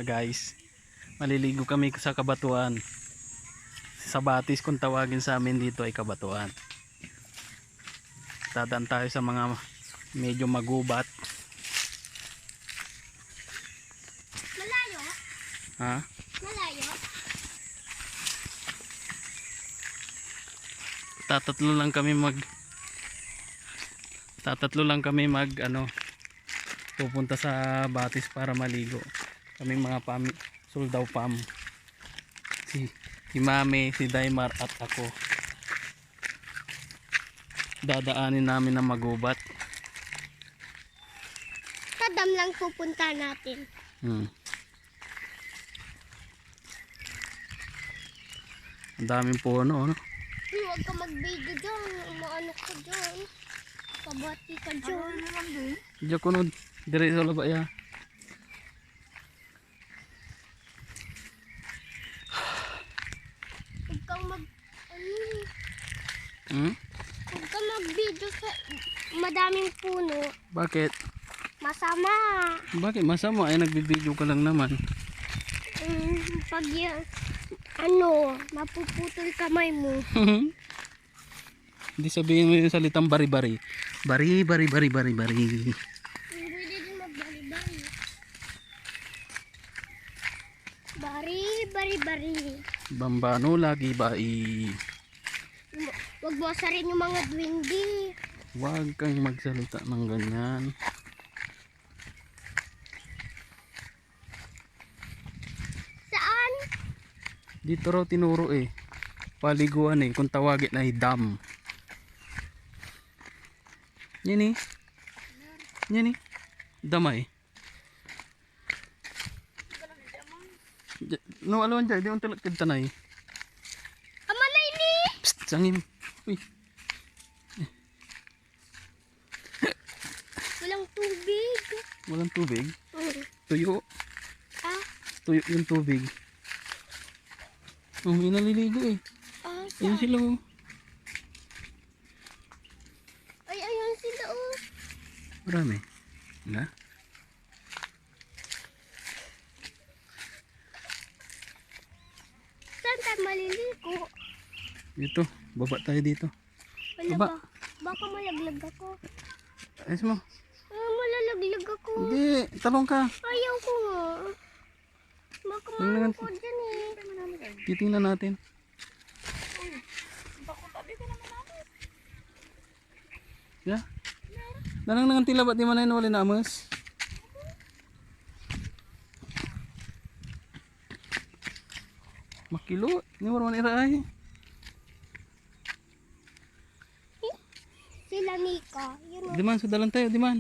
guys. Maliligo kami sa Kabatuan. Sa Batis kung tawagin sa amin dito ay Kabatuan. Dadaan tayo sa mga medyo magubat. Malayo? Ha? Malayo? Tatatlo lang kami mag pupunta sa Batis para maligo. Kaming mga Soldaw Pam. Si Mami, si Daimar at ako. Dadaanin namin ng magubat. Sa dam lang pupunta natin. Ang daming puno, ano? Huwag ka mag-video dyan. Umaano ka dyan. Pabati ka dyan. Diyan ko nun. Dire sa laba ya. Huwag kang Huwag kang mag-video sa madaming puno. Bakit? Masama. Bakit masama? Ay nagbibideo ka lang naman. Pag mapuputol kamay mo. Hindi sabihin mo yung salitang bari-bari. Bari-bari. Hindi din magbari-bari. Bari. Bambano lagi bai. Huwag mo asarin yung mga dwindi. Huwag kang magsalita ng ganyan. Saan? Dito raw tinuro eh. Paliguan eh. Kung tawagin ay dam. Yan eh. Damay. No, alawan dyan. Di mo talak tanay. Amalay ni! Psst, sangin. Uy. Walang tubig. Walang tubig. Tuyo. Ah? Tuyo yung tubig. Oh, may naliligo eh. Ayun Saan? sila oh. Ay, ayun sila oh. Marami. Wala. Saan tayo maliligo? Dito. Baba tayo dito. Wala Baba. ba? Baka malaglag ako. Ayos mo. Malalaglag ako. Hindi. Talong ka. Ayaw ko nga. Baka Tingnan maano natin. ko dyan eh. Titingnan natin. Ya. Danang nangan tila ba't di man na wala na amas? Makilo. Ni mo man iraay. Sila Mika. Yun oh. Diman, sudalan tayo. Diman.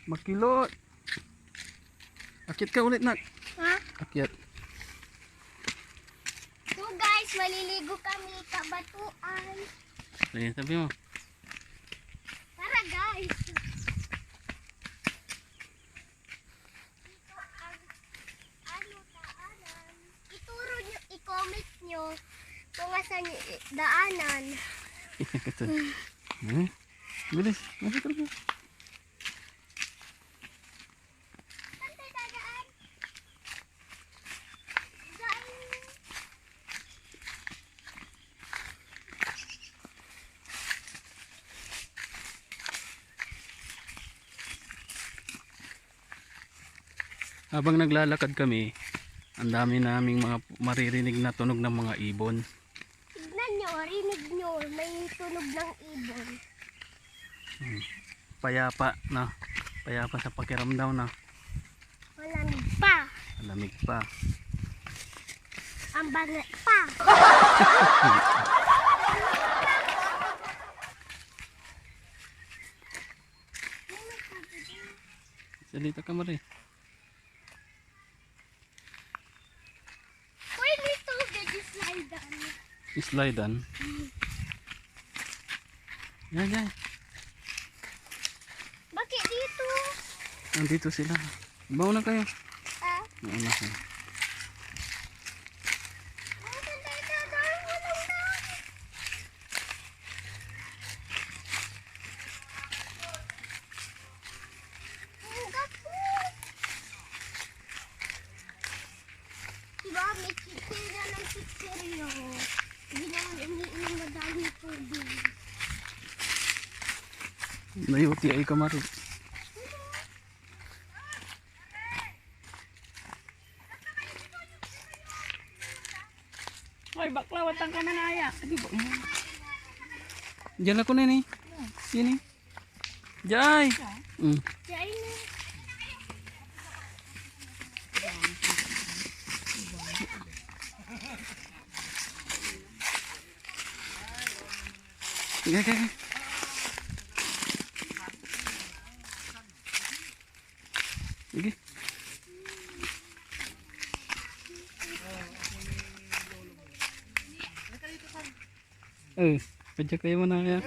Makilo. Akit ka ulit nak. Ha? Akyat. So guys, maliligo kami Kabatuan. Sige, sabi mo. Tara guys. Ito ang daanan. Ituro nyo, i-comment nyo kung asan yung daanan. Bilis. Masuk terus. Saan tayo dadaan? Saan? Habang naglalakad kami, ang dami naming mga maririnig na tunog ng mga ibon. Tignan nyo, rinig nyo, may tunog ng ibon. Payapa na. Payapa sa pakiramdam na. Malamig pa. Malamig pa. Ang bangat pa. Salita ka mari. Uy, may tubig, slide-an. Slidean. Yan. Bakit dito? Nandito sila. Bawa na kayo. Ah? Mauna ka. Saan tayo dadaan? Walang daan. Ang gap Nayuti ay kamari. Hoy, bakla, watang ka manaya. Adi ba? Diyan ako na ni. Sini. Jai. Diyan na. Sige. Sige. Pajak kayo mo na ya.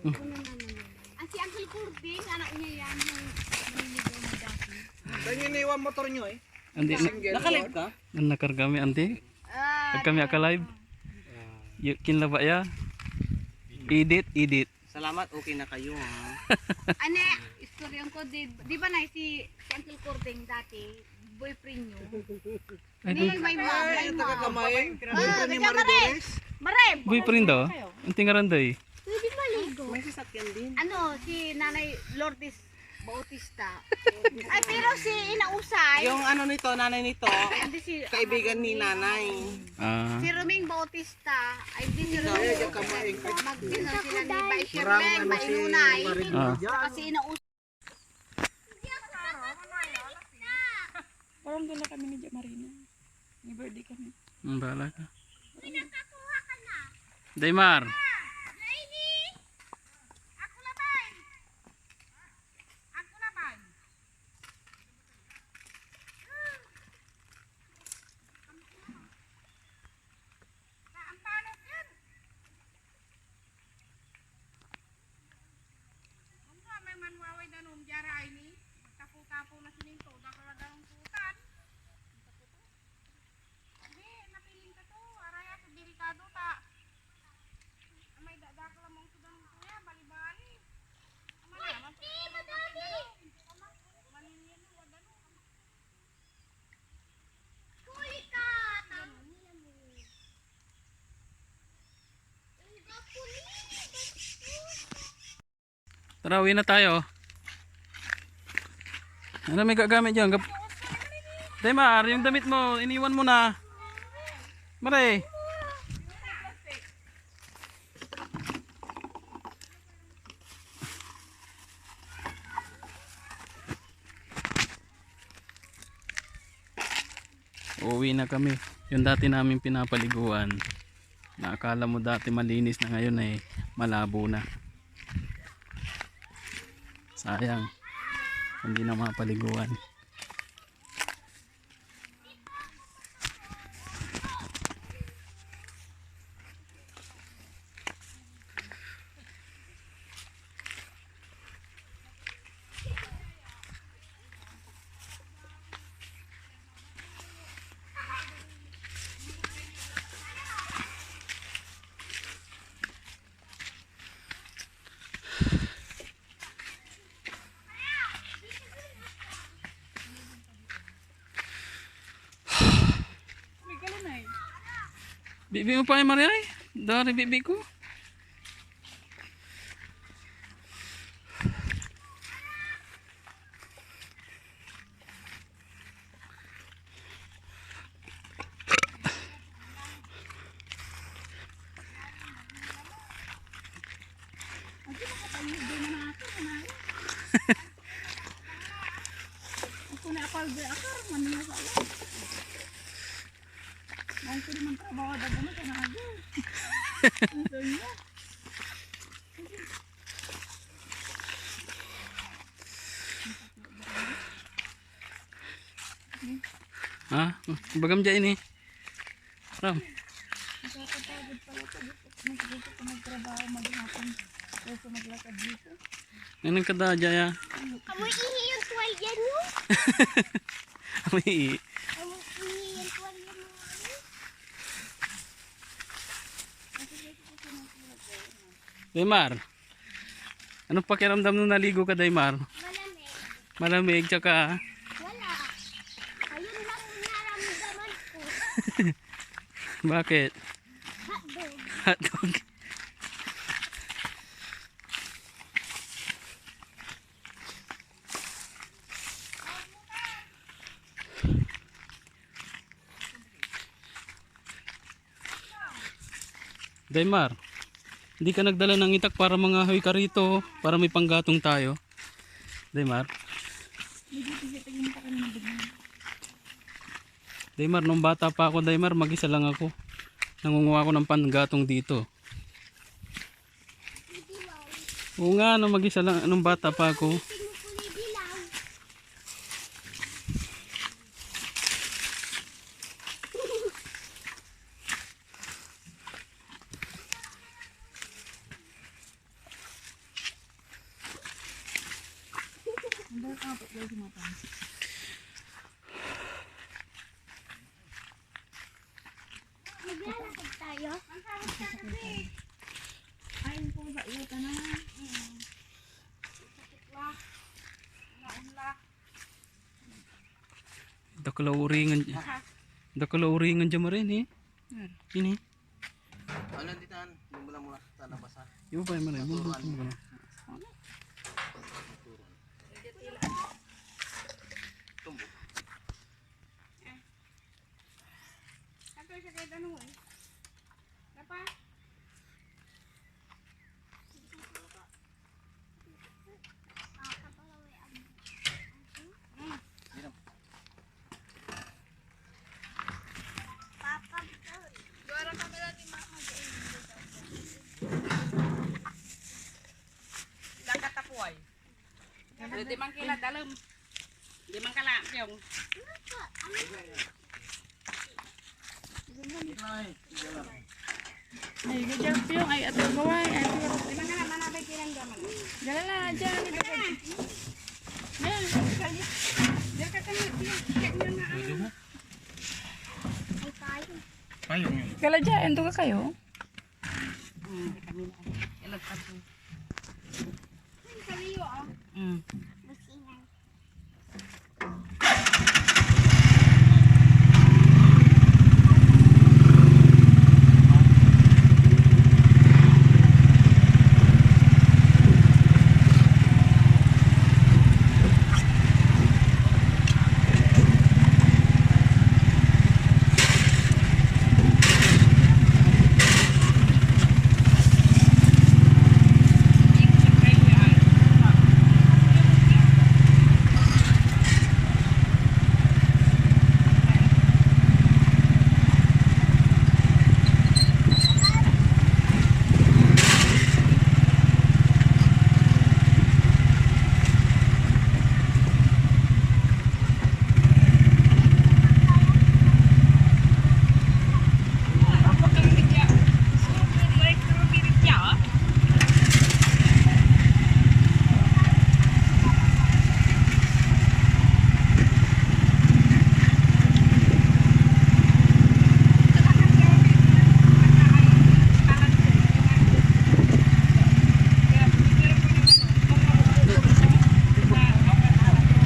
Ang si Uncle Corbin, anak niya yan. Yung naliligaw mo dati. Ganyan iniwan motor nyo eh. Andi Nakalive ka? nakarga kami andi. Pag kami aka live. Kinlaba ya. Edit. Salamat, okay na kayo ha. Ane, istoryan ko, di ba na si Uncle Corbin dati, boyfriend nyo? Hindi, may Ay, mom. tagakamay. Ah, Ni kaya Maridores. Mare, boyfriend daw. Ang tingaranday. Pwede maligo. May sasakyan din. ano, si Nanay Lourdes Bautista. Ay, pero si Inausay, Yung ano nito, nanay nito, hindi si, kaibigan ni nanay. si Roming Bautista, ay di si Kaya Roming kamain ka. Magdino sila ni Bay Sherleng, Mainunay, kasi Inausay. Parang doon na kami ni Jamarina. Ni birthday kami. Bahala ka. Daymar. Tara, uwi na tayo. Ano may gagamit dyan? Daymar, yung damit mo, iniwan mo na. Mare. Uwi na kami. Yung dati namin pinapaliguan. Nakakala mo dati malinis na, ngayon ay malabo na. Sayang. Hindi na mapaliguan. Bibi mo pa yung Mariay? Dari bibi ko. Ako na apalde akar, manila sa alam. Mahal ko naman trabaho, daga mo ka na agad. Ang sanya. Ha? Bagam dyan ini. Ram. Nakakapagod pala ito. Nagdito ko magtrabaho, maghapon. Kaya maglakad dito. Ngayon ka da dyan ya. Amoy ihi yung tuwalya nyo. May Amoy ihi yung tuwalya mo. Daymar. Anong pakiramdam nung naligo ka, Daymar? Malamig. Malamig tsaka Wala. Ayun lang naramdaman ko. bakit? Hotdog. Hotdog. Daymar, hindi ka nagdala ng itak para mga hoy ka rito, para may panggatong tayo. Daymar. Daymar, nung bata pa ako, Daymar, mag-isa lang ako. Nangunguha ako ng panggatong dito. Oo nga, nung mag-isa lang, nung bata pa ako. Maglalakad tayo. Ayun po ba iyo ka na? Dakalauringan dyan mo rin eh. Ini. Ano dito? Yung mula sa nabasa. Yung pa yung Tumbo. Ato siya kay Danoy. Dapa. Suara kamera ni Mak Dagat tapuay. Di man kila dalam. Di man kala yung. Ay, gajang piyong ay ato gaway ay pero Di man kala mana ba kilang gaman. galala aja ni dapat. Ayan, kali. Dia kata ni cek niya nga. Ay, tayo. Payong. Kala ja ento ka kayo. Kami na. Elag ato. Kaliyo ah. Businan.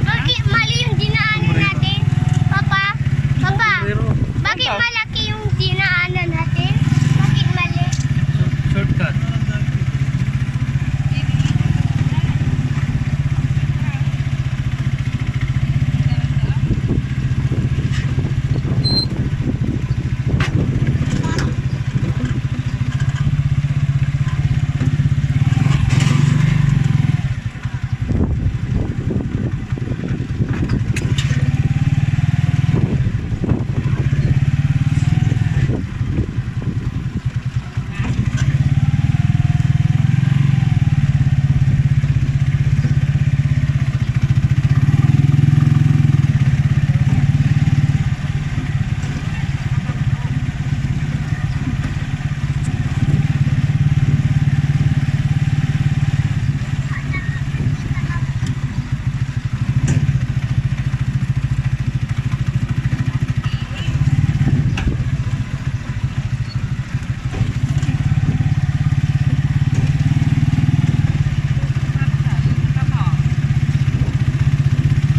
Bakit mali yung dinaanan natin? Papa? Bakit malaki yung dinaanan natin? Bakit mali? Shortcut.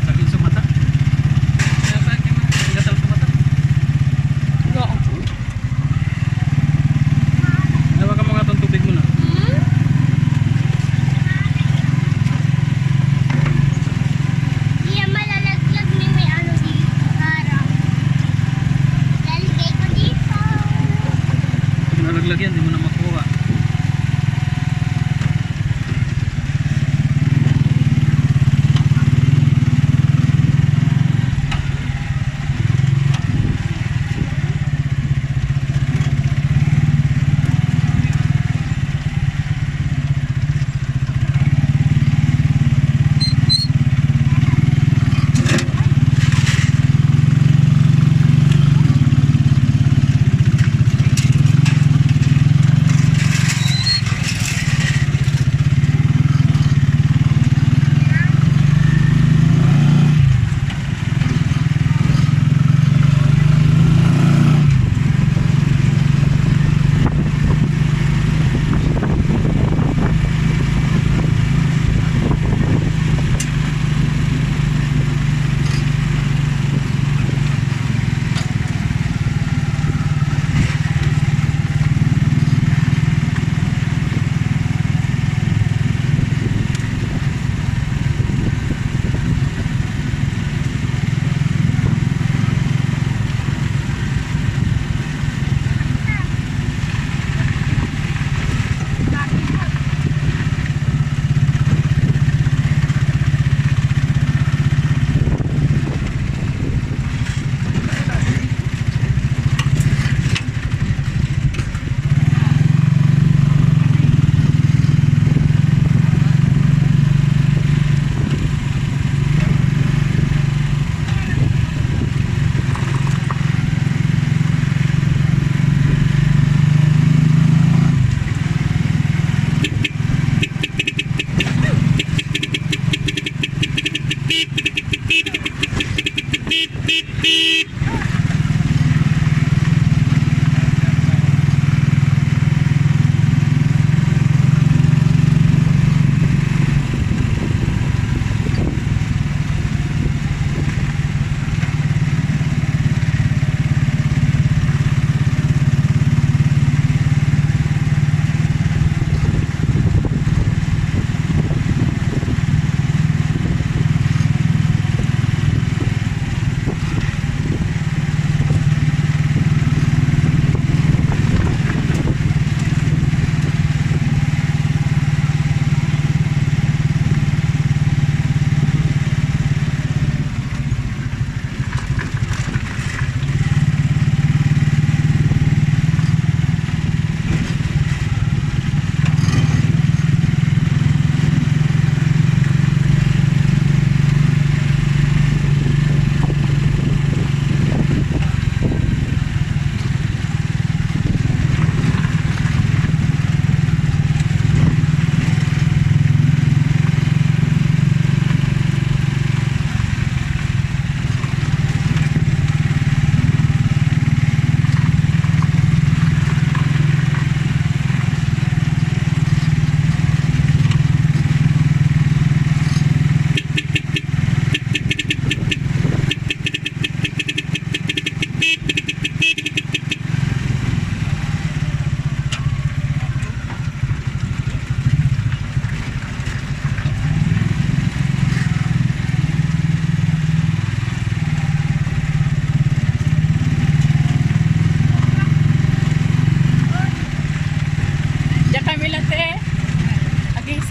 Sakit sa mata. Gatal sa mata. Nawakan mo nga itong tubig mo na. Hindi yan malalaglag ni may ano dito. Harang. Lalagay ko dito. Pag nalaglag yan, di mo na makuha.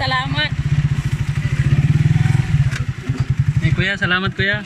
salamat. Eh kuya, salamat kuya.